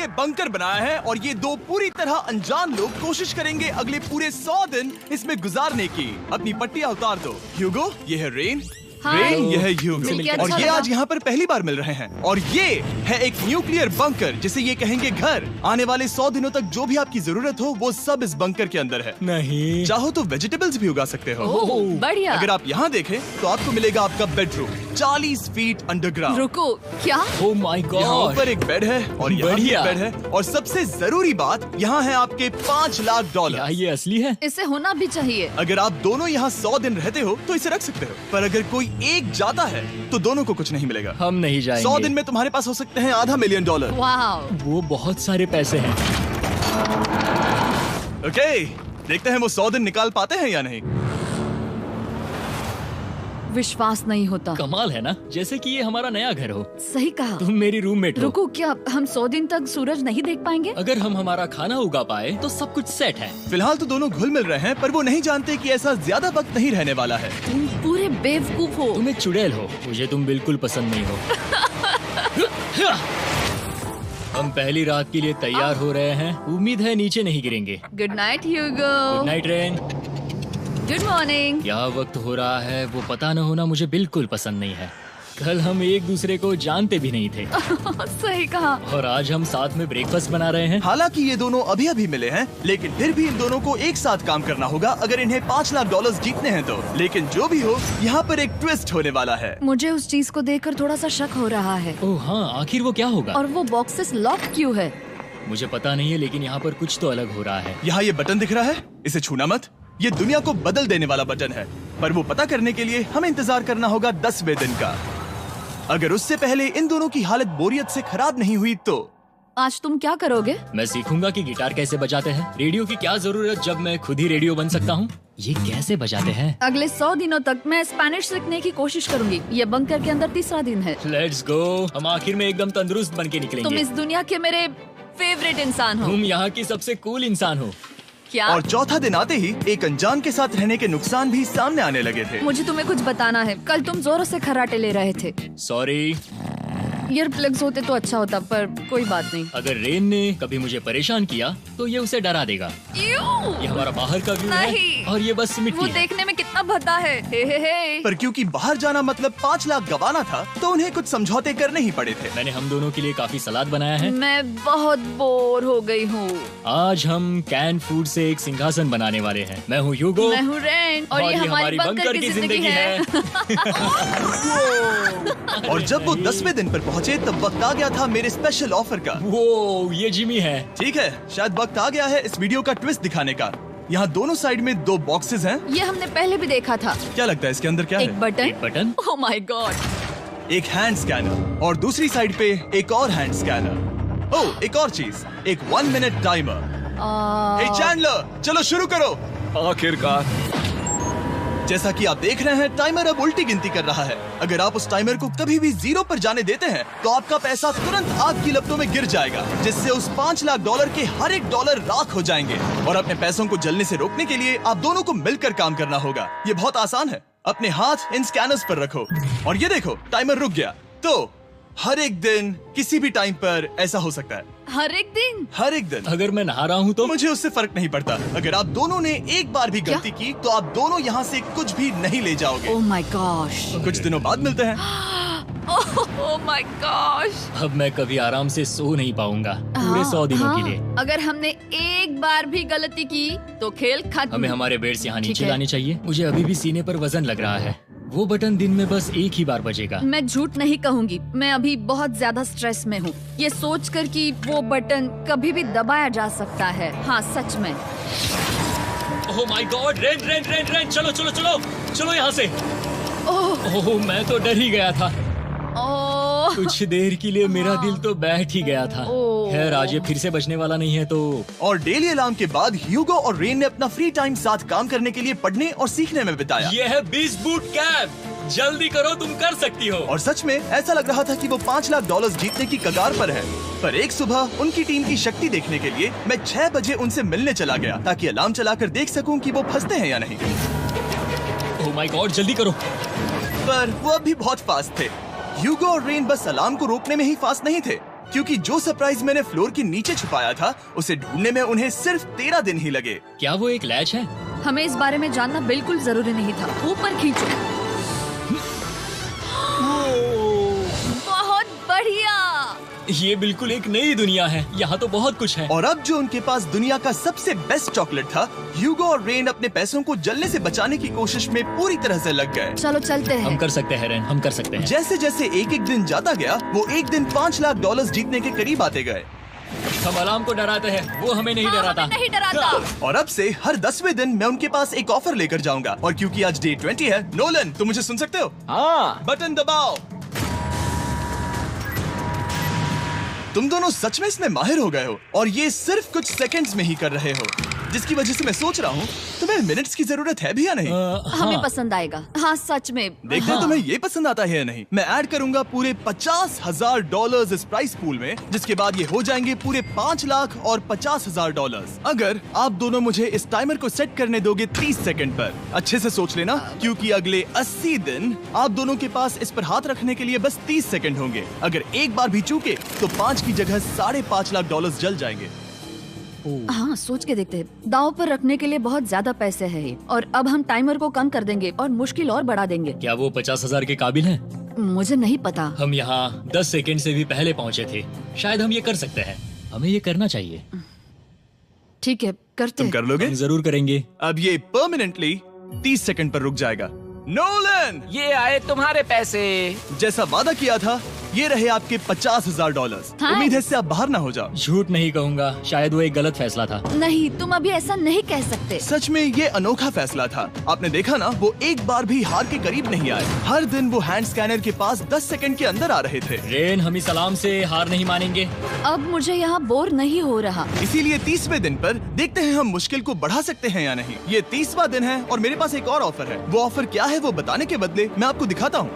ये बंकर बनाया है और ये दो पूरी तरह अनजान लोग कोशिश करेंगे अगले पूरे 100 दिन इसमें गुजारने की। अपनी पट्टियां उतार दो। ह्यूगो, ये है रेन। रेन, ये है ह्यूगो और ये आज यहाँ पर पहली बार मिल रहे हैं। और ये है एक न्यूक्लियर बंकर जिसे ये कहेंगे घर। आने वाले 100 दिनों तक जो भी आपकी जरूरत हो वो सब इस बंकर के अंदर है। नहीं, चाहो तो वेजिटेबल्स भी उगा सकते हो। बढ़िया। अगर आप यहाँ देखें तो आपको मिलेगा आपका बेडरूम 40 फीट अंडरग्राउंड। रुको, क्या? ओह माय यहाँ गॉड, ऊपर एक बेड है और यहाँ भी एक बढ़िया। बेड है और सबसे जरूरी बात यहाँ है आपके $5 लाख। क्या ये असली है? इसे होना भी चाहिए। अगर आप दोनों यहाँ 100 दिन रहते हो तो इसे रख सकते हो, पर अगर कोई एक जाता है तो दोनों को कुछ नहीं मिलेगा। हम नहीं जाएंगे। 100 दिन में तुम्हारे पास हो सकते हैं $500 मिलियन। वाह, वो बहुत सारे पैसे हैं। ओके, देखते हैं वो 100 दिन निकाल पाते हैं या नहीं। विश्वास नहीं होता। कमाल है ना, जैसे कि ये हमारा नया घर हो। सही कहा। तुम मेरी रूममेट हो। रुको, क्या हम 100 दिन तक सूरज नहीं देख पाएंगे? अगर हम हमारा खाना उगा पाए तो सब कुछ सेट है। फिलहाल तो दोनों घुल मिल रहे हैं, पर वो नहीं जानते कि ऐसा ज्यादा वक्त नहीं रहने वाला है। तुम पूरे बेवकूफ हो। तुम एक चुड़ैल हो, मुझे तुम बिल्कुल पसंद नहीं हो। हम पहली रात के लिए तैयार हो रहे हैं। उम्मीद है नीचे नहीं गिरेंगे। Good night Hugo. Good night Rain. Good morning. क्या वक्त हो रहा है वो पता न होना मुझे बिल्कुल पसंद नहीं है। कल हम एक दूसरे को जानते भी नहीं थे सही कहा। और आज हम साथ में ब्रेकफास्ट बना रहे हैं। हालांकि ये दोनों अभी अभी मिले हैं, लेकिन फिर भी इन दोनों को एक साथ काम करना होगा अगर इन्हें $5 लाख जीतने हैं तो। लेकिन जो भी हो, यहाँ पर एक ट्विस्ट होने वाला है। मुझे उस चीज को देखकर थोड़ा सा शक हो रहा है। ओह हाँ, आखिर वो क्या होगा? और वो बॉक्सेस लॉक क्यों है? मुझे पता नहीं है, लेकिन यहाँ पर कुछ तो अलग हो रहा है। यहाँ ये बटन दिख रहा है, इसे छूना मत। ये दुनिया को बदल देने वाला बटन है, पर वो पता करने के लिए हमें इंतजार करना होगा 10वें दिन का। अगर उससे पहले इन दोनों की हालत बोरियत से खराब नहीं हुई तो आज तुम क्या करोगे? मैं सीखूंगा कि गिटार कैसे बजाते हैं। रेडियो की क्या जरूरत जब मैं खुद ही रेडियो बन सकता हूँ। ये कैसे बजाते हैं? अगले 100 दिनों तक मैं स्पेनिश सीखने की कोशिश करूंगी। ये बंकर के अंदर तीसरा दिन है। Let's go. हम आखिर में एकदम तंदुरुस्त बन के तुम निकलेंगे। इस दुनिया के मेरे फेवरेट इंसान हो। तुम यहाँ की सबसे कूल इंसान हो। क्या? और चौथा दिन आते ही एक अनजान के साथ रहने के नुकसान भी सामने आने लगे थे। मुझे तुम्हें कुछ बताना है। कल तुम जोरों से खर्राटे ले रहे थे। सॉरी। ईयर प्लग्स होते तो अच्छा होता, पर कोई बात नहीं। अगर रेन ने कभी मुझे परेशान किया तो ये उसे डरा देगा। ये हमारा बाहर का व्यू है नहीं। और ये बस वो मिट्टी है। देखने में कितना भद्दा है। हे। पर क्योंकि बाहर जाना मतलब 5 लाख गंवाना था, तो उन्हें कुछ समझौते करने ही पड़े थे। मैंने हम दोनों के लिए काफी सलाद बनाया है। मैं बहुत बोर हो गई हूँ। आज हम कैन फूड से एक सिंहासन बनाने वाले हैं। मैं हूँ ह्यूगो मैं हूँ रेन और ये हमारी बंकर की जिंदगी है। और जब वो 10वें दिन पर पहुँचे तब वक्त आ गया था मेरे स्पेशल ऑफर का। वो ये जिमी है। ठीक है, शायद वक्त आ गया है इस वीडियो का ट्विस्ट दिखाने का। यहाँ दोनों साइड में 2 बॉक्सेस हैं। ये हमने पहले भी देखा था। क्या लगता है इसके अंदर क्या एक है? बटन। एक बटन। Oh my God. एक हैंड स्कैनर और दूसरी साइड पे एक और हैंड स्कैनर। ओह, एक और चीज, एक 1 मिनट टाइमर। हे चैंडलर, चलो शुरू करो। आखिरकार। जैसा कि आप देख रहे हैं, टाइमर अब उल्टी गिनती कर रहा है। अगर आप उस टाइमर को कभी भी 0 पर जाने देते हैं तो आपका पैसा तुरंत आग की लपटों में गिर जाएगा, जिससे उस $5 लाख के हर एक डॉलर राख हो जाएंगे। और अपने पैसों को जलने से रोकने के लिए आप दोनों को मिलकर काम करना होगा। ये बहुत आसान है। अपने हाथ इन स्कैनर्स पर रखो और ये देखो, टाइमर रुक गया। तो हर एक दिन किसी भी टाइम पर ऐसा हो सकता है। हर एक दिन? हर एक दिन। अगर मैं नहा रहा हूँ तो मुझे उससे फर्क नहीं पड़ता। अगर आप दोनों ने एक बार भी गलती की तो आप दोनों यहाँ से कुछ भी नहीं ले जाओगे। Oh my gosh. कुछ दिनों बाद मिलते हैं। Oh my gosh. अब मैं कभी आराम से सो नहीं पाऊंगा पूरे 100 दिनों के लिए। अगर हमने एक बार भी गलती की तो खेल खत्म। हमें हमारे बेड से यहाँ ठीक नीचे है। लाने चाहिए। मुझे अभी भी सीने पर वजन लग रहा है। वो बटन दिन में बस एक ही बार बजेगा। मैं झूठ नहीं कहूँगी, मैं अभी बहुत ज्यादा स्ट्रेस में हूँ, ये सोचकर कि वो बटन कभी भी दबाया जा सकता है। हाँ सच में। ओह my God, rain rain rain rain, चलो चलो चलो चलो यहाँ से। ओह मैं तो डर ही गया था। ओह कुछ देर के लिए मेरा दिल तो बैठ ही गया था। ओह। खैर आज ये फिर से बजने वाला नहीं है तो। और डेली अलार्म के बाद ह्यूगो और रेन ने अपना फ्री टाइम साथ काम करने के लिए पढ़ने और सीखने में बिताया। ये है 20 बूट कैप। जल्दी करो, तुम कर सकती हो। और सच में ऐसा लग रहा था कि वो $5 लाख जीतने की कगार पर है। पर एक सुबह उनकी टीम की शक्ति देखने के लिए मैं 6 बजे उनसे मिलने चला गया, ताकि अलार्म चलाकर देख सकूं कि वो फंसते हैं या नहीं। ओह माय गॉड, जल्दी करो। पर वो अब भी बहुत फास्ट थे। ह्यूगो और रेन बस अलार्म को रोकने में ही फास्ट नहीं थे, क्योंकि जो सरप्राइज मैंने फ्लोर के नीचे छुपाया था उसे ढूंढने में उन्हें सिर्फ 13 दिन ही लगे। क्या वो एक लैच है? हमें इस बारे में जानना बिल्कुल जरूरी नहीं था। ऊपर खींचो। बहुत बढ़िया। ये बिल्कुल एक नई दुनिया है। यहाँ तो बहुत कुछ है। और अब जो उनके पास दुनिया का सबसे बेस्ट चॉकलेट था, ह्यूगो और रेन अपने पैसों को जलने से बचाने की कोशिश में पूरी तरह से लग गए। चलो चलते हम हैं। कर सकते हैं रेन, हम कर सकते हैं। जैसे जैसे एक एक दिन जाता गया, वो एक दिन $5 लाख जीतने के करीब आते गए। हम अलार्म को डराते हैं, वो हमें नहीं हाँ, डराता। हमें नहीं डराता। और अब से हर 10वें दिन मैं उनके पास एक ऑफर लेकर जाऊंगा। और क्योंकि आज डे 20 है, नोलन तुम मुझे सुन सकते हो? हाँ। बटन दबाओ। तुम दोनों सच में इसमें माहिर हो गए हो और ये सिर्फ कुछ सेकंड्स में ही कर रहे हो, जिसकी वजह से मैं सोच रहा हूँ तुम्हें मिनट्स की जरूरत है भी या नहीं। हमें पसंद आएगा। हाँ सच में। देखते हैं तुम्हें ये पसंद आता है या नहीं। मैं ऐड करूंगा पूरे $50,000 इस प्राइस पूल में, जिसके बाद ये हो जाएंगे पूरे $5,50,000। अगर आप दोनों मुझे इस टाइमर को सेट करने दोगे 30 सेकंड पर। अच्छे से सोच लेना, क्योंकि अगले 80 दिन आप दोनों के पास इस पर हाथ रखने के लिए बस 30 सेकंड होंगे। अगर एक बार भी चूके तो 5 की जगह $5.5 लाख जल जाएंगे। हाँ सोच के देखते हैं। दांव पर रखने के लिए बहुत ज्यादा पैसे है ये। और अब हम टाइमर को कम कर देंगे और मुश्किल और बढ़ा देंगे। क्या वो 50,000 के काबिल हैं? मुझे नहीं पता। हम यहाँ 10 सेकंड से भी पहले पहुँचे थे। शायद हम ये कर सकते हैं। हमें ये करना चाहिए। ठीक है करते तुम हैं। कर लोगे? हम जरूर करेंगे। अब ये परमानेंटली 30 सेकंड पर रुक जाएगा। नोलन, ये आए तुम्हारे पैसे। जैसा वादा किया था, ये रहे आपके $50,000। हाँ। उम्मीद है इससे आप बाहर ना हो जाओ। झूठ नहीं कहूँगा, शायद वो एक गलत फैसला था। नहीं तुम अभी ऐसा नहीं कह सकते। सच में ये अनोखा फैसला था। आपने देखा ना, वो एक बार भी हार के करीब नहीं आए। हर दिन वो हैंड स्कैनर के पास 10 सेकंड के अंदर आ रहे थे। रेन, हम इस अलार्म से हार नहीं मानेंगे। अब मुझे यहाँ बोर नहीं हो रहा। इसीलिए 30वें दिन पर देखते हैं हम मुश्किल को बढ़ा सकते हैं या नहीं। ये 30वां दिन है और मेरे पास एक और ऑफर है। वो ऑफर क्या है वो बताने के बदले मैं आपको दिखाता हूँ।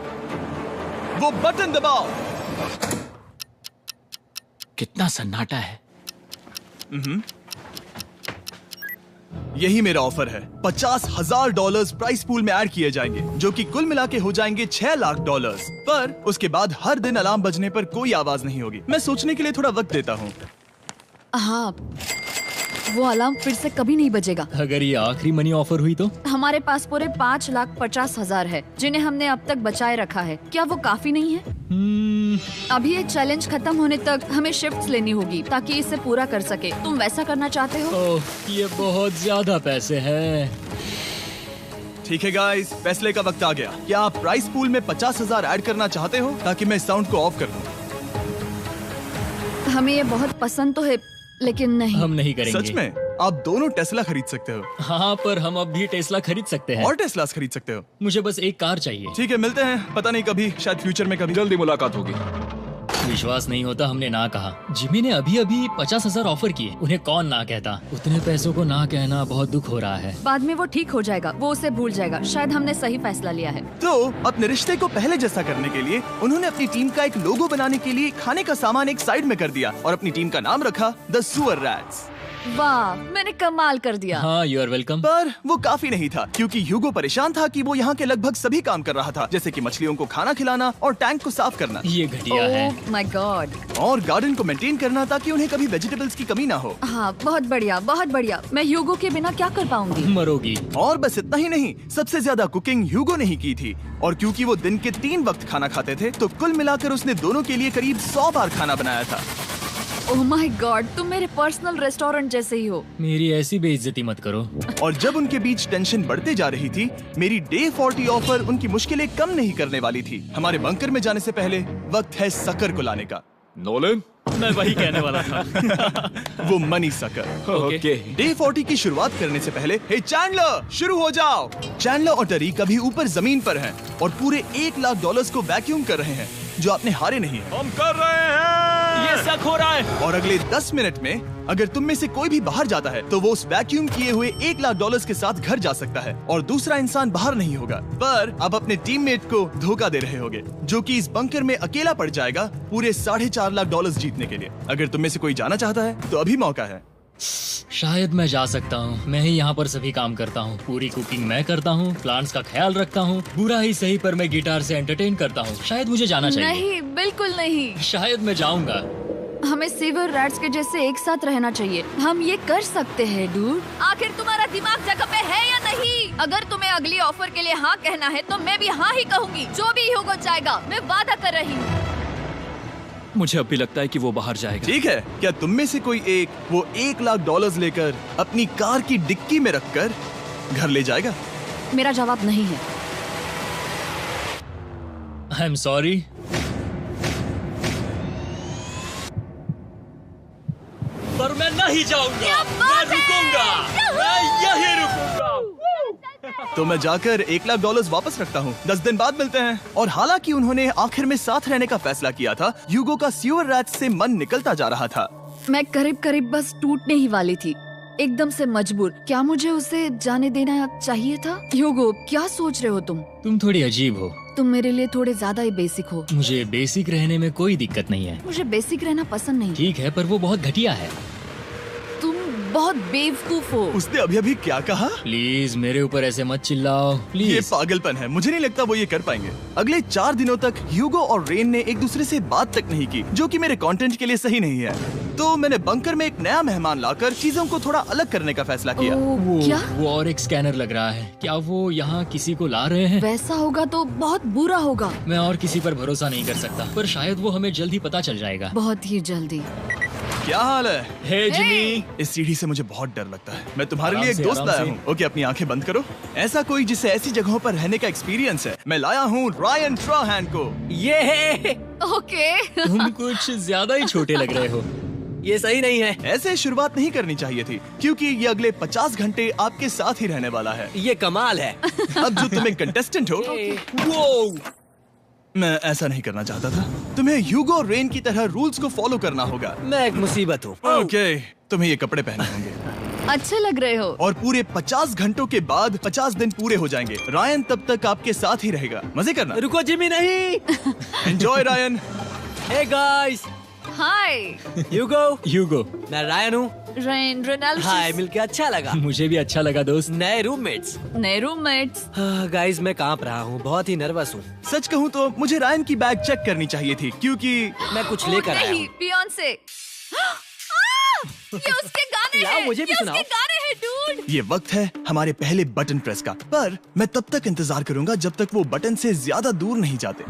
वो बटन दबाओ। कितना सन्नाटा है। यही मेरा ऑफर है। $50,000 प्राइस पूल में ऐड किए जाएंगे, जो कि कुल मिला के हो जाएंगे $6 लाख। पर उसके बाद हर दिन अलार्म बजने पर कोई आवाज नहीं होगी। मैं सोचने के लिए थोड़ा वक्त देता हूँ। हाँ वो अलार्म फिर से कभी नहीं बजेगा। अगर ये आखिरी मनी ऑफर हुई तो? हमारे पास पूरे $5,50,000 है, जिन्हें हमने अब तक बचाए रखा है। क्या वो काफी नहीं है? अभी ये चैलेंज खत्म होने तक हमें शिफ्ट्स लेनी होगी ताकि इसे पूरा कर सके। तुम वैसा करना चाहते हो? ओह, ये बहुत ज्यादा पैसे हैं। ठीक है गाइस, फैसले का वक्त आ गया। क्या आप प्राइस पूल में 50,000 ऐड करना चाहते हो ताकि मैं साउंड को ऑफ कर दूं? हमें ये बहुत पसंद तो है, लेकिन नहीं। हम नहीं करेंगे। सच में? आप दोनों टेस्ला खरीद सकते हो हाँ, पर हम अब भी टेस्ला खरीद सकते हैं। और टेस्लास खरीद सकते हो। मुझे बस एक कार चाहिए। ठीक है, मिलते हैं। पता नहीं कभी, शायद फ्यूचर में कभी। जल्दी मुलाकात होगी। विश्वास नहीं होता हमने ना कहा। जिमी ने अभी अभी 50,000 ऑफर किए। उन्हें कौन ना कहता। उतने पैसों को ना कहना बहुत दुख हो रहा है। बाद में वो ठीक हो जाएगा, वो उसे भूल जाएगा। शायद हमने सही फैसला लिया है। तो अपने रिश्ते को पहले जैसा करने के लिए उन्होंने अपनी टीम का एक लोगो बनाने के लिए खाने का सामान एक साइड में कर दिया और अपनी टीम का नाम रखा द सुअर रैट्स। वाह, मैंने कमाल कर दिया। हाँ, यू आर वेलकम। पर वो काफी नहीं था, क्योंकि ह्यूगो परेशान था कि वो यहाँ के लगभग सभी काम कर रहा था, जैसे कि मछलियों को खाना खिलाना और टैंक को साफ करना ये घटिया है। ओह माय गॉड। और गार्डन को मेंटेन करना ताकि उन्हें कभी वेजिटेबल्स की कमी ना हो। हाँ बहुत बढ़िया, बहुत बढ़िया। मैं ह्यूगो के बिना क्या कर पाऊंगी? मरोगी। और बस इतना ही नहीं, सबसे ज्यादा कुकिंग ह्यूगो ने ही की थी। और क्योंकि वो दिन के 3 वक्त खाना खाते थे, तो कुल मिलाकर उसने दोनों के लिए करीब 100 बार खाना बनाया था। ओह माय गॉड, तुम मेरे पर्सनल रेस्टोरेंट जैसे ही हो। मेरी ऐसी बेइज्जती मत करो। और जब उनके बीच टेंशन बढ़ते जा रही थी, मेरी डे 40 ऑफर उनकी मुश्किलें कम नहीं करने वाली थी। हमारे बंकर में जाने से पहले वक्त है सकर को लाने का। नोलन, मैं वही कहने वाला था। वो मनी सकर। ओके। डे 40 की शुरुआत करने से पहले, हे चैंडलर, शुरू हो जाओ। चैंडलर और टरी कभी ऊपर जमीन पर हैं और पूरे $1 लाख को वैक्यूम कर रहे हैं, जो आपने हारे नहीं है। हम कर रहे हैं। ये शक हो रहा है। और अगले 10 मिनट में अगर तुम में से कोई भी बाहर जाता है, तो वो उस वैक्यूम किए हुए $1 लाख के साथ घर जा सकता है और दूसरा इंसान बाहर नहीं होगा। पर अब अपने टीममेट को धोखा दे रहे होगे, जो कि इस बंकर में अकेला पड़ जाएगा पूरे $4.5 लाख जीतने के लिए। अगर तुम में से कोई जाना चाहता है, तो अभी मौका है। शायद मैं जा सकता हूँ। मैं ही यहाँ पर सभी काम करता हूँ। पूरी कुकिंग मैं करता हूँ, प्लांट्स का ख्याल रखता हूँ। बुरा ही सही, पर मैं गिटार से एंटरटेन करता हूँ। शायद मुझे जाना चाहिए। नहीं, बिल्कुल नहीं। शायद मैं जाऊंगा। हमें सीवर रैट्स के जैसे एक साथ रहना चाहिए। हम ये कर सकते हैं डूड। आखिर तुम्हारा दिमाग जगह पे है या नहीं? अगर तुम्हें अगली ऑफर के लिए हाँ कहना है तो मैं भी हाँ ही कहूँगी। जो भी होगा जाएगा, मैं वादा कर रही हूँ। मुझे अब भी लगता है कि वो बाहर जाएगा। ठीक है, क्या तुम में से कोई एक वो $1,00,000 लेकर अपनी कार की डिक्की में रखकर घर ले जाएगा? मेरा जवाब नहीं है। I am sorry. पर मैं नहीं जाऊंगा, मैं रुकूंगा, मैं यहीं रुकूंगा। तो मैं जाकर $1,00,000 वापस रखता हूँ। 10 दिन बाद मिलते हैं। और हालांकि उन्होंने आखिर में साथ रहने का फैसला किया था, ह्यूगो का सीवर रैट से मन निकलता जा रहा था। मैं करीब करीब बस टूटने ही वाली थी, एकदम से मजबूर। क्या मुझे उसे जाने देना चाहिए था? ह्यूगो, क्या सोच रहे हो तुम? तुम थोड़ी अजीब हो। तुम मेरे लिए थोड़े ज्यादा ही बेसिक हो। मुझे बेसिक रहने में कोई दिक्कत नहीं है। मुझे बेसिक रहना पसंद नहीं। ठीक है, पर वो बहुत घटिया है। तुम बहुत बेवकूफ हो। उसने अभी अभी क्या कहा? प्लीज मेरे ऊपर ऐसे मत चिल्लाओ, ये प्लीज। पागलपन है। मुझे नहीं लगता वो ये कर पाएंगे। अगले 4 दिनों तक ह्यूगो और रेन ने एक दूसरे से बात तक नहीं की, जो कि मेरे कंटेंट के लिए सही नहीं है। तो मैंने बंकर में एक नया मेहमान लाकर चीजों को थोड़ा अलग करने का फैसला किया। ओ, क्या? वो और एक स्कैनर लग रहा है। क्या वो यहाँ किसी को ला रहे हैं? वैसा होगा तो बहुत बुरा होगा। मैं और किसी पर भरोसा नहीं कर सकता, पर शायद वो हमें जल्द ही पता चल जाएगा। बहुत ही जल्दी। क्या हाल है? हे जिमी। इस सीढ़ी से मुझे बहुत डर लगता है। मैं तुम्हारे आराम लिए एक से, दोस्त आराम लाया से। हूँ। ओके, अपनी आंखें बंद करो। ऐसा कोई जिसे ऐसी जगहों पर रहने का एक्सपीरियंस है। मैं लाया हूँ रायन ट्राहैन को। ये ओके। तुम कुछ ज्यादा ही छोटे लग रहे हो। ये सही नहीं है। ऐसे शुरुआत नहीं करनी चाहिए थी, क्योंकि ये अगले 50 घंटे आपके साथ ही रहने वाला है। ये कमाल है। अब जो तुम एक कंटेस्टेंट हो, वो मैं ऐसा नहीं करना चाहता था। तुम्हें ह्यूगो और रेन की तरह रूल्स को फॉलो करना होगा। मैं एक मुसीबत हूँ। ओके, तुम्हें ये कपड़े पहनने होंगे। अच्छे लग रहे हो। और पूरे 50 घंटों के बाद 50 दिन पूरे हो जाएंगे। रायन तब तक आपके साथ ही रहेगा। मजे करना। रुको जिमी, नहीं। Enjoy Ryan. हे गाइस, हाय ह्यूगो। मैं रायन हूँ। Rain Reynold. हाय, मिलके अच्छा लगा। मुझे भी अच्छा लगा दोस्त। नए रूममेट्स। नए रूममेट्स। गाइस, मैं कांप रहा हूँ, बहुत ही नर्वस हूँ। सच कहूँ तो मुझे रायन की बैग चेक करनी चाहिए थी, क्योंकि मैं कुछ लेकर आया नहीं, हूँ। बियॉन्से। ये उसके गाने लाओ, हैं। मुझे भी ये सुनाओ। उसके गाने हैं डूड। ये वक्त है हमारे पहले बटन प्रेस का। पर मैं तब तक इंतजार करूंगा जब तक वो बटन से ज्यादा दूर नहीं जाते।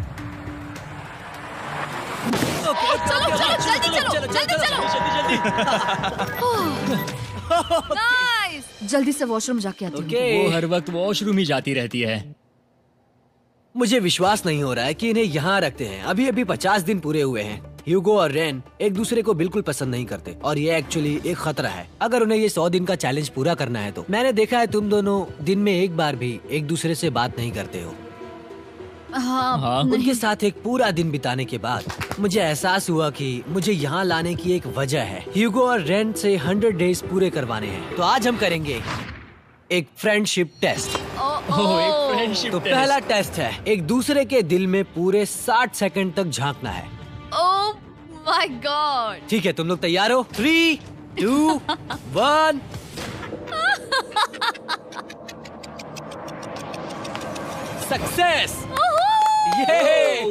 चलो जल्दी नाइस। जल्दी से वॉशरूम जाके आती हूँ। ओके। वो हर वक्त वॉशरूम ही जाती रहती है। मुझे विश्वास नहीं हो रहा है कि इन्हें यहाँ रखते हैं। अभी अभी 50 दिन पूरे हुए हैं। ह्यूगो और रेन एक दूसरे को बिल्कुल पसंद नहीं करते और ये एक्चुअली एक खतरा है। अगर उन्हें ये 100 दिन का चैलेंज पूरा करना है तो। मैंने देखा है तुम दोनों दिन में एक बार भी एक दूसरे से बात नहीं करते हो। हाँ, उनके साथ एक पूरा दिन बिताने के बाद मुझे एहसास हुआ कि मुझे यहाँ लाने की एक वजह है। ह्यूगो और रेन से 100 डेज पूरे करवाने हैं। तो आज हम करेंगे एक फ्रेंडशिप टेस्ट। ओह, एक फ्रेंडशिप तो टेस्ट। पहला टेस्ट है, एक दूसरे के दिल में पूरे 60 सेकंड तक झांकना है। ओह माय गॉड। ठीक है, तुम लोग तैयार हो? 3, 2, 1। सक्सेस।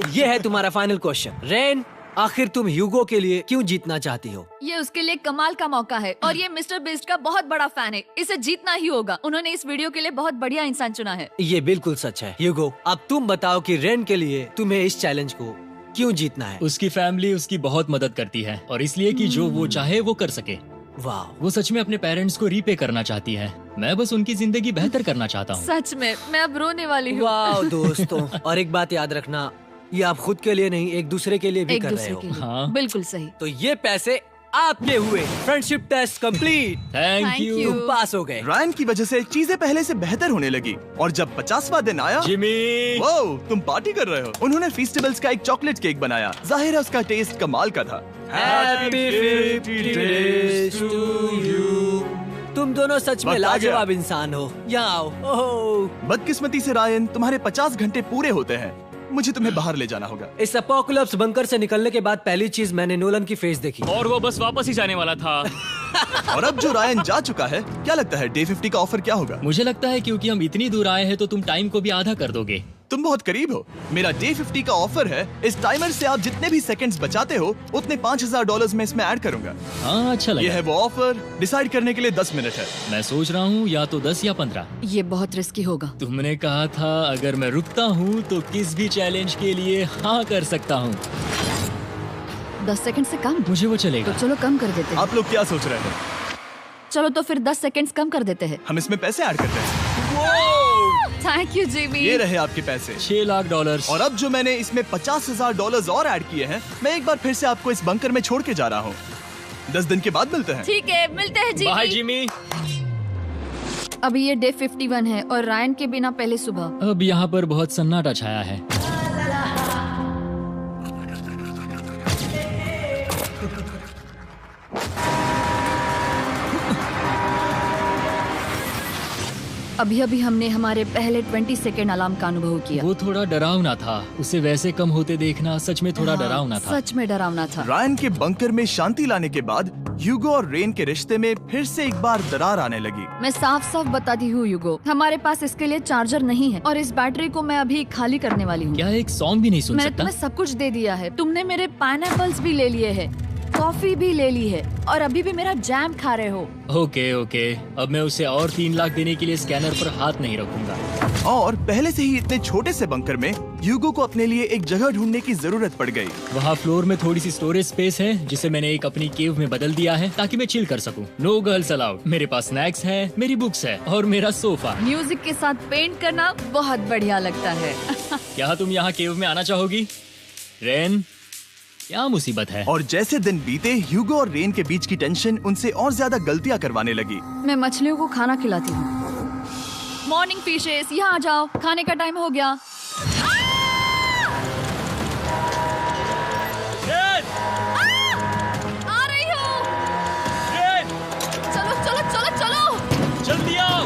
ये है तुम्हारा फाइनल क्वेश्चन। रेन, आखिर तुम ह्यूगो के लिए क्यों जीतना चाहती हो? ये उसके लिए कमाल का मौका है और ये मिस्टर बीस्ट का बहुत बड़ा फैन है। इसे जीतना ही होगा। उन्होंने इस वीडियो के लिए बहुत बढ़िया इंसान चुना है। ये बिल्कुल सच है। ह्यूगो, अब तुम बताओ कि रेन के लिए तुम्हें इस चैलेंज को क्यों जीतना है? उसकी फैमिली उसकी बहुत मदद करती है और इसलिए कि जो वो चाहे वो कर सके। वाह, वो सच में अपने पेरेंट्स को रीपे करना चाहती है। मैं बस उनकी जिंदगी बेहतर करना चाहता हूँ। सच में मैं अब रोने वाली हूँ। वाह दोस्तों। और एक बात याद रखना, ये आप खुद के लिए नहीं, एक दूसरे के लिए भी एक कर रहे दूसरे हो। के लिए। हाँ। बिल्कुल सही। तो ये पैसे आपके हुए। Friendship test complete. Thank Thank you you। तुम पास हो गए। रायन की वजह से चीजें पहले से बेहतर होने लगी। और जब 50वां दिन आया, जिमी। वो तुम पार्टी कर रहे हो। उन्होंने फेस्टिवल्स का एक चॉकलेट केक बनाया। जाहिर है उसका टेस्ट कमाल का था। Happy 50 days to you। तुम दोनों सच में वक्त आ गया। लाजवाब इंसान हो। यहाँ आओ। ओह, बदकिस्मती से रायन, तुम्हारे 50 घंटे पूरे होते हैं। मुझे तुम्हें बाहर ले जाना होगा। इस अपोकलिप्स बंकर से निकलने के बाद पहली चीज मैंने नोलन की फेस देखी। और वो बस वापस ही जाने वाला था। और अब जो रायन जा चुका है, क्या लगता है डे 50 का ऑफर क्या होगा? मुझे लगता है क्योंकि हम इतनी दूर आए हैं तो तुम टाइम को भी आधा कर दोगे। तुम बहुत करीब हो। मेरा डे 50 का ऑफर है। इस टाइमर से आप जितने भी सेकंड्स बचाते हो उतने $5000 में इसमें ऐड करूंगा। हाँ, अच्छा ये लगा। है वो ऑफर। डिसाइड करने के लिए 10 मिनट है। मैं सोच रहा हूँ या तो 10 या 15। ये बहुत रिस्की होगा। तुमने कहा था अगर मैं रुकता हूँ तो किस भी चैलेंज के लिए हाँ कर सकता हूँ। 10 सेकंड से कम? मुझे वो तो चलेगा। चलो कम कर देते हैं। आप लोग क्या सोच रहे हैं? चलो तो फिर 10 सेकंड्स कम कर देते हैं। हम इसमें पैसे ऐड करते हैं। Thank you Jimmy. ये रहे आपके पैसे। $6 लाख। और अब जो मैंने इसमें $50,000 और ऐड किए हैं, मैं एक बार फिर से आपको इस बंकर में छोड़ के जा रहा हूँ। 10 दिन के बाद मिलते हैं। ठीक है, मिलते हैं बाय जिमी। जिमी। अभी ये डे 51 है और रायन के बिना पहले सुबह। अब यहाँ पर बहुत सन्नाटा छाया है। अभी अभी हमने हमारे पहले 20 सेकेंड अलार्म का अनुभव किया। वो थोड़ा डरावना था। उसे वैसे कम होते देखना सच में थोड़ा हाँ, डरावना था। सच में डरावना था। रायन के बंकर में शांति लाने के बाद ह्यूगो और रेन के रिश्ते में फिर से एक बार दरार आने लगी। मैं साफ साफ बताती हूँ युगो, हमारे पास इसके लिए चार्जर नहीं है और इस बैटरी को मैं अभी खाली करने वाली हूँ। क्या एक सॉन्ग भी नहीं सुन मैंने सकता? तुम्हें सब कुछ दे दिया है। तुमने मेरे पाइनएप्पल्स भी ले लिए हैं, कॉफी भी ले ली है और अभी भी मेरा जैम खा रहे हो। ओके ओके, अब मैं उसे और 3 लाख देने के लिए स्कैनर पर हाथ नहीं रखूंगा। और पहले से ही इतने छोटे से बंकर में ह्यूगो को अपने लिए एक जगह ढूंढने की जरूरत पड़ गई। वहाँ फ्लोर में थोड़ी सी स्टोरेज स्पेस है जिसे मैंने एक अपनी केव में बदल दिया है ताकि मैं चिल कर सकूं। No girls allowed. मेरे पास स्नैक्स है, मेरी बुक्स है और मेरा सोफा। म्यूजिक के साथ पेंट करना बहुत बढ़िया लगता है। क्या तुम यहाँ केव में आना चाहोगी? रेन, क्या मुसीबत है? और जैसे दिन बीते, ह्यूगो और रेन के बीच की टेंशन उनसे और ज्यादा गलतियां करवाने लगी। मैं मछलियों को खाना खिलाती हूँ। मॉर्निंग फिशेस, यहाँ आ जाओ, खाने का टाइम हो गया। आ रही हूँ। चलो चलो चलो चलो। जल्दी आओ।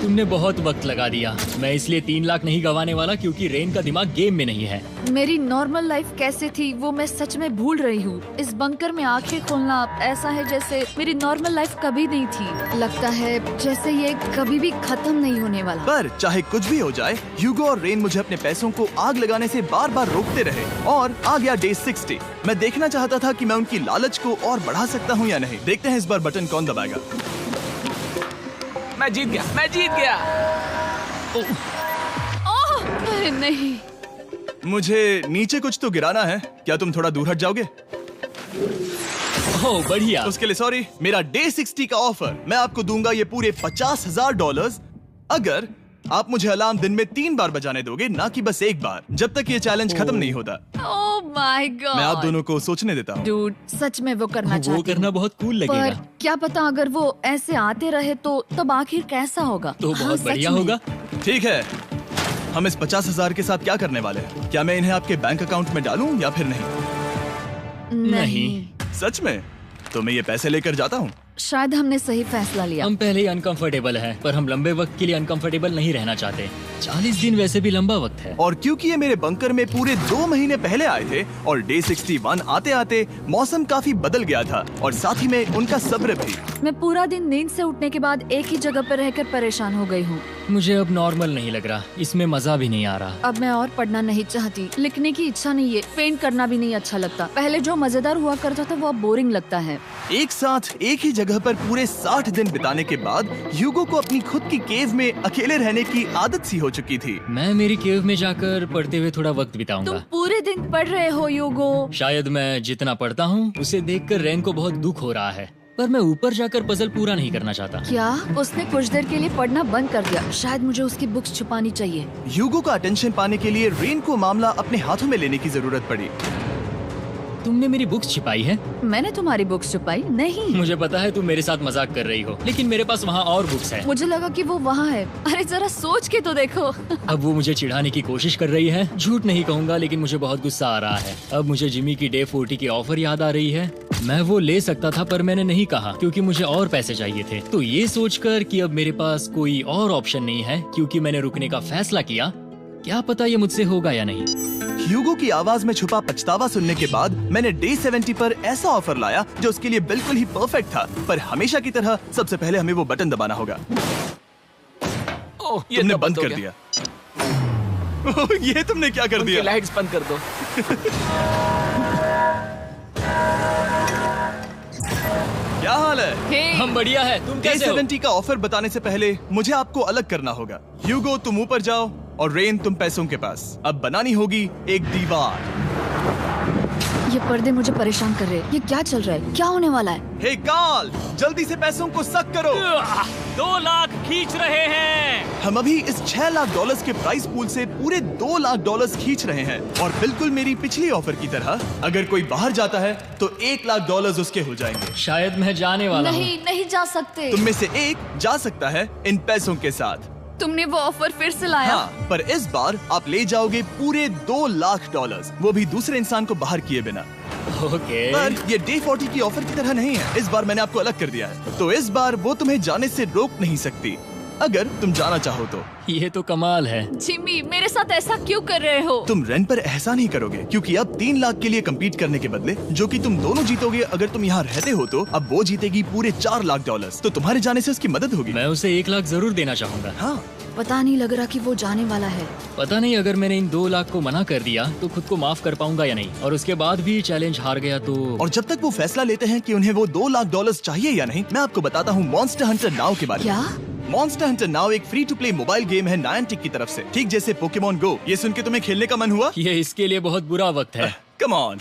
तुमने बहुत वक्त लगा दिया। मैं इसलिए 3 लाख नहीं गंवाने वाला क्योंकि रेन का दिमाग गेम में नहीं है। मेरी नॉर्मल लाइफ कैसे थी वो मैं सच में भूल रही हूँ। इस बंकर में आंखें खोलना ऐसा है जैसे मेरी नॉर्मल लाइफ कभी नहीं थी। लगता है जैसे ये कभी भी खत्म नहीं होने वाला। पर चाहे कुछ भी हो जाए, ह्यूगो और रेन मुझे अपने पैसों को आग लगाने से बार बार रोकते रहे। और आ गया डे 60। मैं देखना चाहता था कि मैं उनकी लालच को और बढ़ा सकता हूँ या नहीं। देखते हैं इस बार बटन कौन दबाएगा। मैं जीत गया। ओह, अरे नहीं। मुझे नीचे कुछ तो गिराना है। क्या तुम थोड़ा दूर हट जाओगे? ओह बढ़िया। उसके लिए सॉरी। मेरा डे 60 का ऑफर, मैं आपको दूंगा ये पूरे $50,000 अगर आप मुझे अलार्म दिन में 3 बार बजाने दोगे, ना कि बस एक बार, जब तक ये चैलेंज खत्म नहीं होता। ओह माय गॉड। मैं आप दोनों को सोचने देता हूँ। डूड, सच में वो करना वो चाहती करना हूँ। बहुत कूल पर लगेगा। क्या पता अगर वो ऐसे आते रहे तो तब आखिर कैसा होगा। तो हाँ, बहुत सच बढ़िया में। होगा। ठीक है, हम इस 50,000 के साथ क्या करने वाले हैं? क्या मैं इन्हें आपके बैंक अकाउंट में डालूं या फिर नहीं? नहीं, सच में? तो मैं ये पैसे लेकर जाता हूँ। शायद हमने सही फैसला लिया। हम पहले ही अनकंफर्टेबल हैं, पर हम लंबे वक्त के लिए अनकंफर्टेबल नहीं रहना चाहते। 40 दिन वैसे भी लंबा वक्त है। और क्योंकि ये मेरे बंकर में पूरे 2 महीने पहले आए थे और डे 61 आते आते मौसम काफी बदल गया था और साथ ही में उनका सब्र भी। मैं पूरा दिन नींद से उठने के बाद एक ही जगह पर रहकर परेशान हो गई हूँ। मुझे अब नॉर्मल नहीं लग रहा, इसमें मजा भी नहीं आ रहा। अब मैं और पढ़ना नहीं चाहती, लिखने की इच्छा नहीं है, पेंट करना भी नहीं अच्छा लगता। पहले जो मजेदार हुआ करता था वो अब बोरिंग लगता है। एक साथ एक ही जगह पर पूरे 60 दिन बिताने के बाद ह्यूगो को अपनी खुद की केव में अकेले रहने की आदत सी हो चुकी थी। मैं मेरी केव में जाकर पढ़ते हुए थोड़ा वक्त तुम बिताऊंगा। पूरे दिन पढ़ रहे हो योगो। शायद मैं जितना पढ़ता हूँ उसे देखकर रेन को बहुत दुख हो रहा है, पर मैं ऊपर जाकर पजल पूरा नहीं करना चाहता। क्या उसने कुछ देर के लिए पढ़ना बंद कर दिया? शायद मुझे उसकी बुक्स छुपानी चाहिए। ह्यूगो का अटेंशन पाने के लिए रेन को मामला अपने हाथों में लेने की जरूरत पड़ी। तुमने मेरी बुक्स छिपाई है? मैंने तुम्हारी बुक्स छुपाई नहीं। मुझे पता है तुम मेरे साथ मजाक कर रही हो, लेकिन मेरे पास वहाँ और बुक्स है। मुझे लगा कि वो वहाँ है। अरे जरा सोच के तो देखो। अब वो मुझे चिढ़ाने की कोशिश कर रही है। झूठ नहीं कहूंगा, लेकिन मुझे बहुत गुस्सा आ रहा है। अब मुझे जिमी की डे 40 की ऑफर याद आ रही है। मैं वो ले सकता था पर मैंने नहीं कहा क्योंकि मुझे और पैसे चाहिए थे। तो ये सोचकर कि अब मेरे पास कोई और ऑप्शन नहीं है क्योंकि मैंने रुकने का फैसला किया, क्या पता ये मुझसे होगा या नहीं। ह्यूगो की आवाज में छुपा पछतावा सुनने के बाद मैंने डे 70 पर ऐसा ऑफर लाया जो उसके लिए बिल्कुल ही परफेक्ट था। पर हमेशा की तरह सबसे पहले हमें वो बटन दबाना होगा। ओह, ये तुमने तो बंद हो कर गया। दिया। ओह, ये तुमने क्या कर उनकी दिया? लाइट्स बंद कर दो। क्या हाल है? हे, हम बढ़िया है, तुम डे कैसे हो? 70 का ऑफर बताने से पहले मुझे आपको अलग करना होगा। ह्यूगो तुम ऊपर जाओ और रेन तुम पैसों के पास। अब बनानी होगी एक दीवार। ये पर्दे मुझे परेशान कर रहे हैं। ये क्या चल रहा है? क्या होने वाला है? हे कार्ल, जल्दी से पैसों को सक करो। 2 लाख खींच रहे हैं। हम अभी इस $6 लाख के प्राइस पूल से पूरे $2 लाख खींच रहे हैं और बिल्कुल मेरी पिछली ऑफर की तरह अगर कोई बाहर जाता है तो $1 लाख उसके हो जाएंगे। शायद मैं जाने वाला हूँ। नहीं जा सकते। तुम में से एक जा सकता है इन पैसों के साथ। तुमने वो ऑफर फिर से लाया? हाँ, पर इस बार आप ले जाओगे पूरे $2 लाख, वो भी दूसरे इंसान को बाहर किए बिना। ओके। पर ये डे 40 की ऑफर की तरह नहीं है। इस बार मैंने आपको अलग कर दिया है, तो इस बार वो तुम्हें जाने से रोक नहीं सकती अगर तुम जाना चाहो तो। ये तो कमाल है। जिमी, मेरे साथ ऐसा क्यों कर रहे हो? तुम रेंट पर एहसान ही करोगे क्योंकि अब 3 लाख के लिए कम्पीट करने के बदले जो कि तुम दोनों जीतोगे अगर तुम यहाँ रहते हो, तो अब वो जीतेगी पूरे $4 लाख। तो तुम्हारे जाने से उसकी मदद होगी। मैं उसे 1 लाख जरूर देना चाहूंगा। हाँ, पता नहीं लग रहा कि वो जाने वाला है। पता नहीं अगर मैंने इन 2 लाख को मना कर दिया तो खुद को माफ कर पाऊंगा या नहीं, और उसके बाद भी चैलेंज हार गया तो। और जब तक वो फैसला लेते हैं कि उन्हें वो $2 लाख चाहिए या नहीं, मैं आपको बताता हूँ मॉन्स्टर हंटर नाउ के बारे में। क्या? मॉन्स्टर हंटर नाउ एक free to play mobile game है नायंटिक की तरफ से, ठीक जैसे पोकेमॉन गो। ये सुन के तुम्हें खेलने का मन हुआ? ये इसके लिए बहुत बुरा वक्त है। Come on.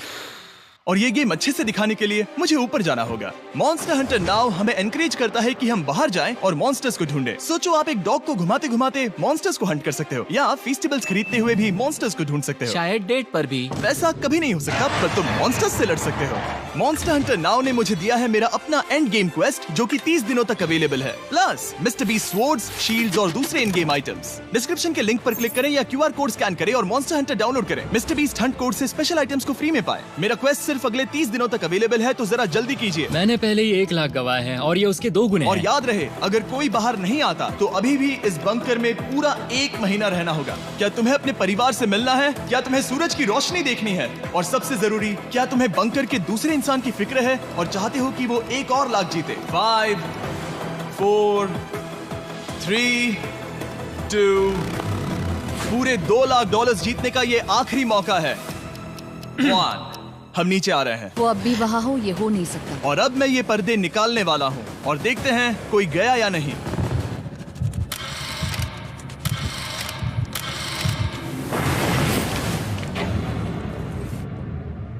और ये गेम अच्छे से दिखाने के लिए मुझे ऊपर जाना होगा। मॉन्स्टर हंटर नाउ हमें एनकरेज करता है कि हम बाहर जाएं और मॉन्स्टर्स को ढूंढें। सोचो, आप एक डॉग को घुमाते घुमाते मॉन्स्टर्स को हंट कर सकते हो, या आप फेस्टिवल्स खरीदते हुए भी मॉन्स्टर्स को ढूंढ सकते हो। शायद डेट पर भी। वैसा कभी नहीं हो सकता, पर तुम मॉन्स्टर्स से लड़ सकते हो। मॉन्स्टर हंटर नाउ ने मुझे दिया है मेरा अपना एंड गेम क्वेस्ट जो कि 30 दिनों तक अवेलेबल है, plus mister beast swords, shields और दूसरे इन गेम आइटम्स। डिस्क्रिप्शन के लिंक पर क्लिक करें या QR कोड स्कैन करें और मॉन्स्टर हंटर डाउनलोड करें। मिस्टर बीस्ट हंट कोड से स्पेशल आइटम्स को फ्री में पाएं। मेरा क्वेस्ट सिर्फ अगले 30 दिनों तक अवेलेबल है, तो जरा जल्दी कीजिए। मैंने पहले ही 1 लाख गवाए हैं और ये उसके 2 गुने और हैं। याद रहे, अगर कोई बाहर नहीं आता तो अभी भी इस बंकर में पूरा 1 महीना रहना होगा। क्या तुम्हें अपने परिवार से मिलना है? क्या तुम्हें सूरज की रोशनी देखनी है? और सबसे जरूरी, क्या तुम्हें बंकर के दूसरे इंसान की फिक्र है और चाहते हो कि वो $1 और लाख जीते? 5, 4, 3, 2, पूरे $2 लाख जीतने का ये आखिरी मौका है। 1, हम नीचे आ रहे हैं वो अब भी वहाँ हो, ये हो नहीं सकता। और अब मैं ये पर्दे निकालने वाला हूँ और देखते हैं कोई गया या नहीं।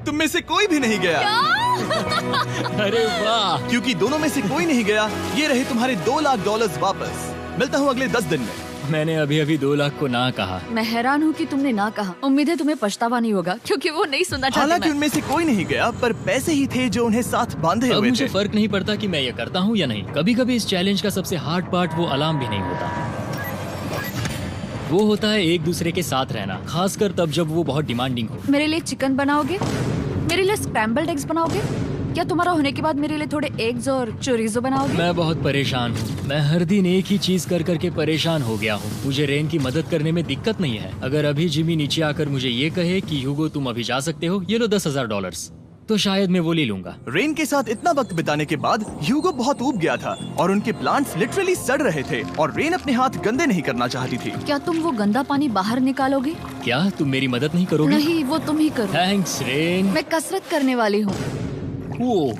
तुम में से कोई भी नहीं गया। अरे वाह। क्योंकि दोनों में से कोई नहीं गया, ये रहे तुम्हारे $2 लाख वापस। मिलता हूँ अगले 10 दिन में। मैंने अभी अभी 2 लाख को ना कहा। मैं हैरान हूँ कि तुमने ना कहा। उम्मीद है तुम्हें पछतावा नहीं होगा, क्योंकि वो नहीं सुनना चाहते। हालांकि मैं। उनमें से कोई नहीं गया, पर पैसे ही थे जो उन्हें साथ बांधे अब हुए मुझे थे। फर्क नहीं पड़ता कि मैं ये करता हूँ या नहीं। कभी कभी इस चैलेंज का सबसे हार्ड पार्ट वो अलार्म भी नहीं होता, वो होता है एक दूसरे के साथ रहना, खासकर तब जब वो बहुत डिमांडिंग हो। मेरे लिए चिकन बनाओगे? मेरे लिए स्क्रैम्बल्ड एग्स बनाओगे? क्या तुम्हारा होने के बाद मेरे लिए थोड़े एग्स और चोरिजो बनाओगे? मैं बहुत परेशान हूँ। मैं हर दिन एक ही चीज कर करके परेशान हो गया हूँ। मुझे रेन की मदद करने में दिक्कत नहीं है। अगर अभी जिमी नीचे आकर मुझे ये कहे कि ह्यूगो तुम अभी जा सकते हो, ये लो $10,000, तो शायद मैं वो ले लूंगा। रेन के साथ इतना वक्त बिताने के बाद ह्यूगो बहुत ऊब गया था और उनके प्लांट्स लिटरली सड़ रहे थे और रेन अपने हाथ गंदे नहीं करना चाहती थी। क्या तुम वो गंदा पानी बाहर निकालोगे? क्या तुम मेरी मदद नहीं करोगे? नहीं, वो तुम ही करो। Thanks rain. मैं कसरत करने वाली हूँ। ओ,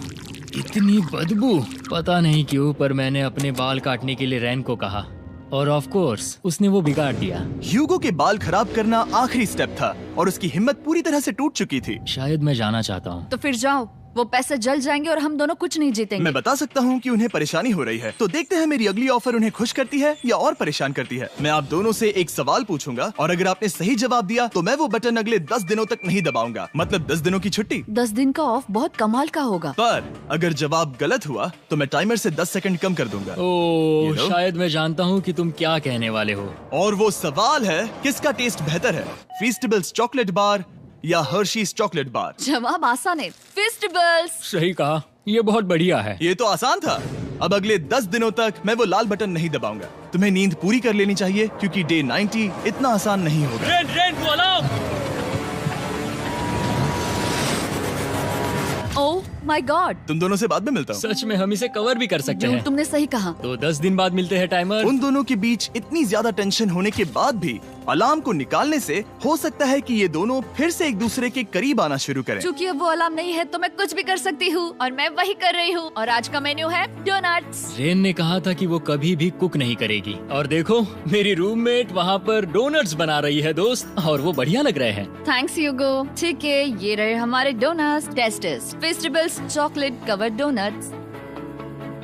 इतनी बदबू। पता नहीं क्यों, पर मैंने अपने बाल काटने के लिए रैन को कहा और ऑफ कोर्स उसने वो बिगाड़ दिया। ह्यूगो के बाल खराब करना आखिरी स्टेप था और उसकी हिम्मत पूरी तरह से टूट चुकी थी। शायद मैं जाना चाहता हूँ। तो फिर जाओ, वो पैसे जल जाएंगे और हम दोनों कुछ नहीं जीतेंगे। मैं बता सकता हूँ कि उन्हें परेशानी हो रही है, तो देखते हैं मेरी अगली ऑफर उन्हें खुश करती है या और परेशान करती है। मैं आप दोनों से एक सवाल पूछूंगा और अगर आपने सही जवाब दिया तो मैं वो बटन अगले 10 दिनों तक नहीं दबाऊंगा, मतलब 10 दिनों की छुट्टी। 10 दिन का ऑफ बहुत कमाल का होगा। पर अगर जवाब गलत हुआ तो मैं टाइमर से 10 सेकंड कम कर दूंगा। ओ, You know? शायद मैं जानता हूँ कि तुम क्या कहने वाले हो। और वो सवाल है, किसका टेस्ट बेहतर है, फेस्टिवल्स चॉकलेट बार या हर्शीज चॉकलेट बार? जवाब आसान है, फेस्टिवल्स। सही कहा, ये बहुत बढ़िया है। ये तो आसान था। अब अगले 10 दिनों तक मैं वो लाल बटन नहीं दबाऊंगा। तुम्हें नींद पूरी कर लेनी चाहिए क्योंकि डे 90 इतना आसान नहीं होगा। रेन, रेन, वो अलार्म। माय गॉड, तुम दोनों से बाद में मिलता हूँ। सच में हम इसे कवर भी कर सकते हैं। तुमने सही कहा। तो 10 दिन बाद मिलते हैं टाइमर। उन दोनों के बीच इतनी ज्यादा टेंशन होने के बाद भी अलार्म को निकालने से हो सकता है कि ये दोनों फिर से एक दूसरे के करीब आना शुरू करें। क्योंकि अब वो अलार्म नहीं है तो मैं कुछ भी कर सकती हूँ और मैं वही कर रही हूँ। और आज का मेन्यू है डोनट्स। रेन ने कहा था कि वो कभी भी कुक नहीं करेगी और देखो मेरी रूममेट वहाँ पर डोनट्स बना रही है दोस्त, और वो बढ़िया लग रहे हैं। Thanks Hugo. ठीक है, ये रहे हमारे donuts. Tasters festivals chocolate covered donuts.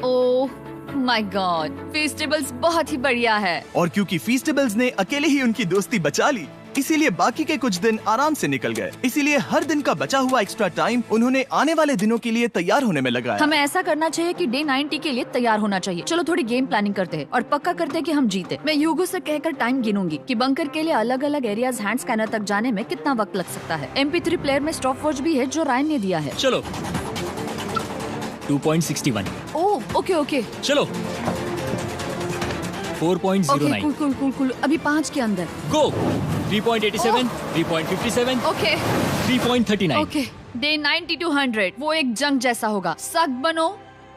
Oh my god, festivals बहुत ही बढ़िया है। और क्योंकि फीस्टेबल्स ने अकेले ही उनकी दोस्ती बचा ली, इसीलिए बाकी के कुछ दिन आराम से निकल गए। इसीलिए हर दिन का बचा हुआ एक्स्ट्रा टाइम उन्होंने आने वाले दिनों के लिए तैयार होने में लगाया। हमें ऐसा करना चाहिए कि डे 90 के लिए तैयार होना चाहिए। चलो थोड़ी गेम प्लानिंग करते हैं और पक्का करते हैं कि हम जीते। मैं ह्यूगो से कहकर टाइम गिनूंगी कि बंकर के लिए अलग अलग एरियाज हैंड स्कैनर तक जाने में कितना वक्त लग सकता है। MP3 प्लेयर में स्टॉप वॉच भी है जो रायन ने दिया है। चलो 2.61। ओह ओके ओके चलो 4.09। Cool cool cool cool. अभी 5 के अंदर। गो 3.87, 3.57, ओके 3.39। ओके। डे 90 to 100 वो एक जंग जैसा होगा। सख्त बनो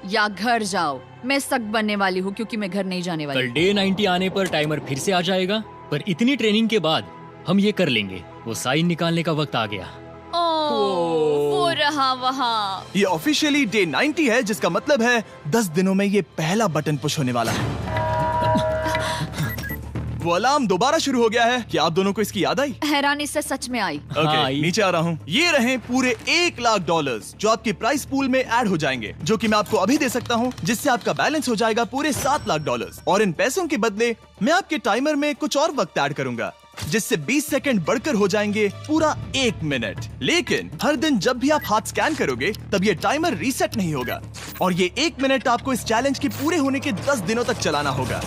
या घर जाओ। मैं सख्त बनने वाली हूँ क्योंकि मैं घर नहीं जाने वाली। कल डे 90 आने पर टाइमर फिर से आ जाएगा, पर इतनी ट्रेनिंग के बाद हम ये कर लेंगे। वो साइन निकालने का वक्त आ गया। वो रहा वहाँ। ये ऑफिशियली डे 90 है, जिसका मतलब है 10 दिनों में ये पहला बटन पुश होने वाला है। वो अलार्म दोबारा शुरू हो गया है। क्या आप दोनों को इसकी याद आई? हैरानी से सच में आई। ओके, हाँ, नीचे आ रहा हूँ। ये रहे पूरे $1,00,000 जो आपके प्राइस पूल में ऐड हो जाएंगे, जो कि मैं आपको अभी दे सकता हूँ, जिससे आपका बैलेंस हो जाएगा पूरे $7,00,000। और इन पैसों के बदले मैं आपके टाइमर में कुछ और वक्त ऐड करूंगा, जिससे 20 सेकंड बढ़कर हो जाएंगे पूरा 1 मिनट। लेकिन हर दिन जब भी आप हाथ स्कैन करोगे तब ये टाइमर रीसेट नहीं होगा, और ये 1 मिनट आपको इस चैलेंज के पूरे होने के 10 दिनों तक चलाना होगा।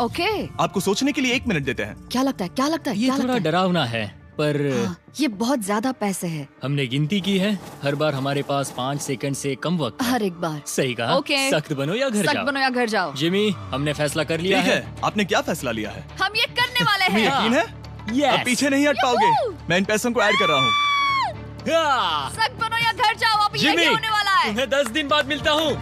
ओके। आपको सोचने के लिए 1 मिनट देते हैं। क्या लगता है, क्या लगता है, ये क्या थोड़ा लगता है? डरावना है, पर हाँ, ये बहुत ज्यादा पैसे है। हमने गिनती की है, हर बार हमारे पास 5 सेकंड से कम वक्त है। हर एक बार। सही कहा। ओके। सख्त बनो या घर सख्त जाओ। बनो या घर जाओ। जिमी, हमने फैसला कर लिया ठीक है। है, आपने क्या फैसला लिया है? हम ये करने वाले तुम्हें हैं। यकीन है? Yes. अब पीछे नहीं हट पाओगे। मैं इन पैसों को ऐड कर रहा हूँ। हाँ। सख्त बनो या घर जाओ। अब यही जिमी, होने वाला है। तुम्हें 10 दिन बाद मिलता हूँ।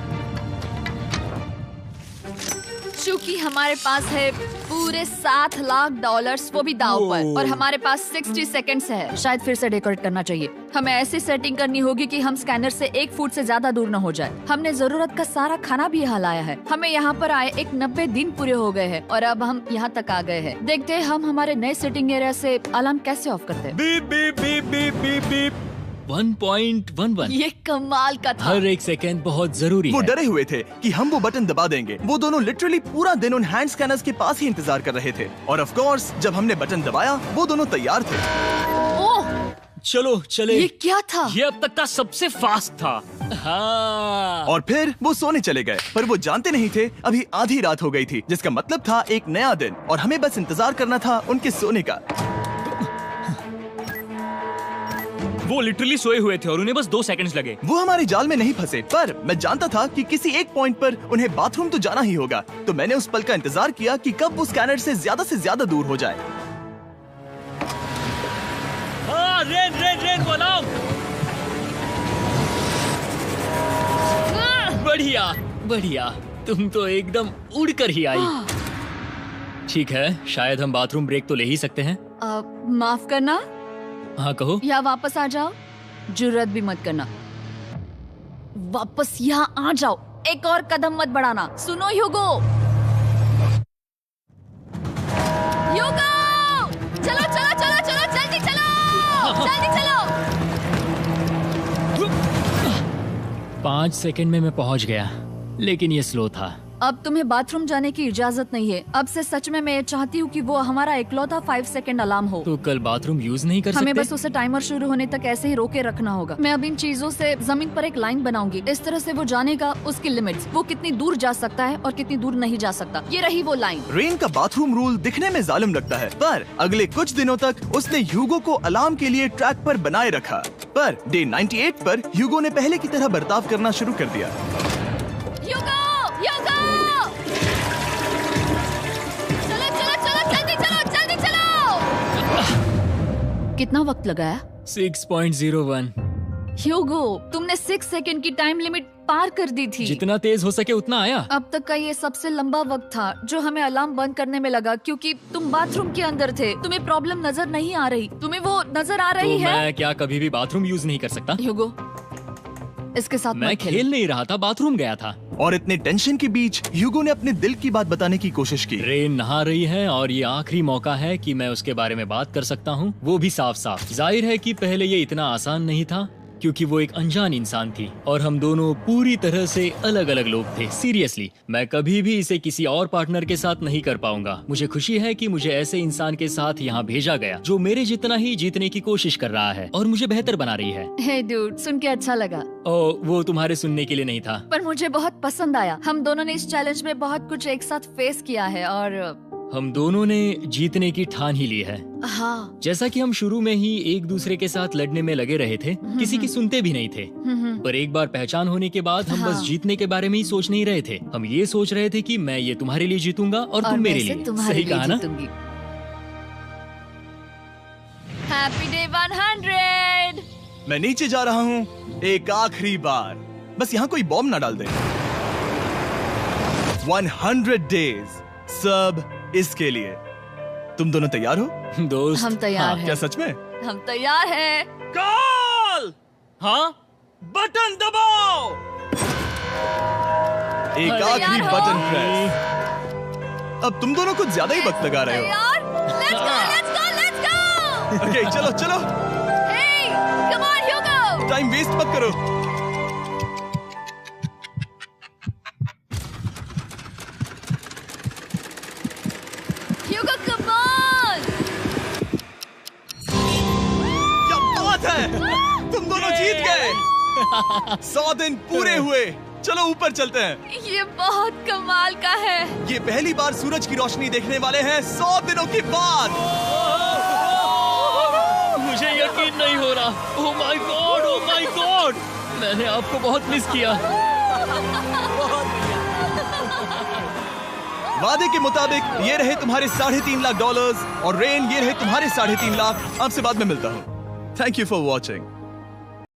चूंकि हमारे पास है पूरे $7,00,000 वो भी दाव पर, और हमारे पास 60 सेकंड्स है। शायद फिर से डेकोरेट करना चाहिए। हमें ऐसी सेटिंग करनी होगी कि हम स्कैनर से 1 फुट से ज्यादा दूर न हो जाए। हमने जरूरत का सारा खाना भी यहाँ लाया है। हमें यहाँ पर आए 90 दिन पूरे हो गए हैं और अब हम यहाँ तक आ गए हैं। देखते हैं हम हमारे नए सेटिंग एरिया से अलार्म कैसे ऑफ करते हैं। Beep beep beep beep beep beep. 1.11। ये कमाल का था। हर एक सेकंड बहुत जरूरी वो है। डरे हुए थे कि हम वो बटन दबा देंगे। वो दोनों लिटरली पूरा दिन उन हैंड स्कैनर्स के पास ही इंतजार कर रहे थे, और ऑफ कोर्स जब हमने बटन दबाया वो दोनों तैयार थे। ओह, चलो चले। ये क्या था? ये अब तक का सबसे फास्ट था। हाँ। और फिर वो सोने चले गए, पर वो जानते नहीं थे अभी आधी रात हो गई थी, जिसका मतलब था एक नया दिन, और हमें बस इंतजार करना था उनके सोने का। वो लिटरली सोए हुए थे और उन्हें बस 2 सेकंड्स लगे। वो हमारे जाल में नहीं फंसे, पर मैं जानता था कि किसी एक पॉइंट पर उन्हें बाथरूम तो जाना ही होगा, तो मैंने उस पल का इंतजार किया कि कब वो स्कैनर से ज्यादा दूर हो जाए। हाँ, रेन रेन रेन बोलाओ। बढ़िया बढ़िया, तुम तो एकदम उड़कर ही आई। ठीक है, शायद हम बाथरूम ब्रेक तो ले ही सकते हैं। माफ करना हाँ कहो। या वापस आ जाओ। जुर्रत भी मत करना। वापस यहाँ आ जाओ। एक और कदम मत बढ़ाना। सुनो ह्यूगो। ह्यूगो, चलो चलो चलो चलो, जल्दी चलो, जल्दी चलो। 5 सेकंड में मैं पहुंच गया, लेकिन ये स्लो था। अब तुम्हें बाथरूम जाने की इजाजत नहीं है। अब से सच में मैं चाहती हूँ कि वो हमारा इकलौता 5 सेकंड अलार्म हो। तो कल बाथरूम यूज नहीं कर हमें सकते? बस उसे टाइमर शुरू होने तक ऐसे ही रोके रखना होगा। मैं अब इन चीजों से जमीन पर एक लाइन बनाऊंगी। इस तरह से वो जानेगा उसकी लिमिट्स, वो कितनी दूर जा सकता है और कितनी दूर नहीं जा सकता। ये रही वो लाइन। रेन का बाथरूम रूल दिखने में जालिम लगता है, पर अगले कुछ दिनों तक उसने ह्यूगो को अलार्म के लिए ट्रैक पर बनाए रखा। पर डे 98 पर ह्यूगो ने पहले की तरह बर्ताव करना शुरू कर दिया। ह्यूगो, ह्यूगो! चलो चलो चलो, जल्दी चलो, जल्दी चलो! कितना वक्त लगाया? 6.01। ह्यूगो, तुमने 6 सेकंड की टाइम लिमिट पार कर दी थी। जितना तेज हो सके उतना आया। अब तक का ये सबसे लंबा वक्त था जो हमें अलार्म बंद करने में लगा, क्योंकि तुम बाथरूम के अंदर थे। तुम्हें प्रॉब्लम नजर नहीं आ रही, तुम्हें वो नजर आ रही तो है? मैं क्या कभी भी बाथरूम यूज नहीं कर सकता? ह्यूगो, इसके साथ मैं मत खेल। खेल नहीं रहा था, बाथरूम गया था। और इतने टेंशन के बीच ह्यूगो ने अपने दिल की बात बताने की कोशिश की। रेन नहा रही है और ये आखिरी मौका है कि मैं उसके बारे में बात कर सकता हूँ, वो भी साफ साफ। जाहिर है कि पहले ये इतना आसान नहीं था क्योंकि वो एक अनजान इंसान थी और हम दोनों पूरी तरह से अलग अलग लोग थे। सीरियसली, मैं कभी भी इसे किसी और पार्टनर के साथ नहीं कर पाऊंगा। मुझे खुशी है कि मुझे ऐसे इंसान के साथ यहाँ भेजा गया जो मेरे जितना ही जीतने की कोशिश कर रहा है और मुझे बेहतर बना रही है। हे डूड, सुन के अच्छा लगा। ओ, वो तुम्हारे सुनने के लिए नहीं था। पर मुझे बहुत पसंद आया। हम दोनों ने इस चैलेंज में बहुत कुछ एक साथ फेस किया है और हम दोनों ने जीतने की ठान ही ली है। हाँ। जैसा कि हम शुरू में ही एक दूसरे के साथ लड़ने में लगे रहे थे, किसी की सुनते भी नहीं थे। पर एक बार पहचान होने के बाद हम बस हाँ। जीतने के बारे में ही सोच नहीं रहे थे। हम ये सोच रहे थे कि मैं ये तुम्हारे लिए जीतूंगा और तुम मेरे लिए। सही कहा ना? Happy day 100। मैं नीचे जा रहा हूँ एक आखिरी बार, बस यहाँ कोई बॉम्ब ना डाल दे। 100 डेज, सब इसके लिए। तुम दोनों तैयार हो? दोस्त, हम तैयार हाँ, हैं। क्या सच में? हम तैयार हैं। कॉल! हाँ? बटन दबाओ। एक अरे आखिरी यार हो। Button press. अब तुम दोनों कुछ ज्यादा ही वक्त लगा रहे हो। तैयार? Let's go, let's go, let's go! Okay, चलो चलो, Hey, come on, Hugo! Time waste मत करो। Hugo, come on! क्या बात है, तुम दोनों जीत गए। 100 दिन पूरे हुए। चलो ऊपर चलते हैं। ये बहुत कमाल का है। ये पहली बार सूरज की रोशनी देखने वाले हैं 100 दिनों के बाद। मुझे यकीन नहीं हो रहा। ओह my God, oh my God, मैंने आपको बहुत मिस किया। वादे के मुताबिक ये रहे तुम्हारे $3.5 लाख और रेन ये रहे तुम्हारे 3.5 लाख। आपसे बाद में मिलता हूँ। Thank you for watching.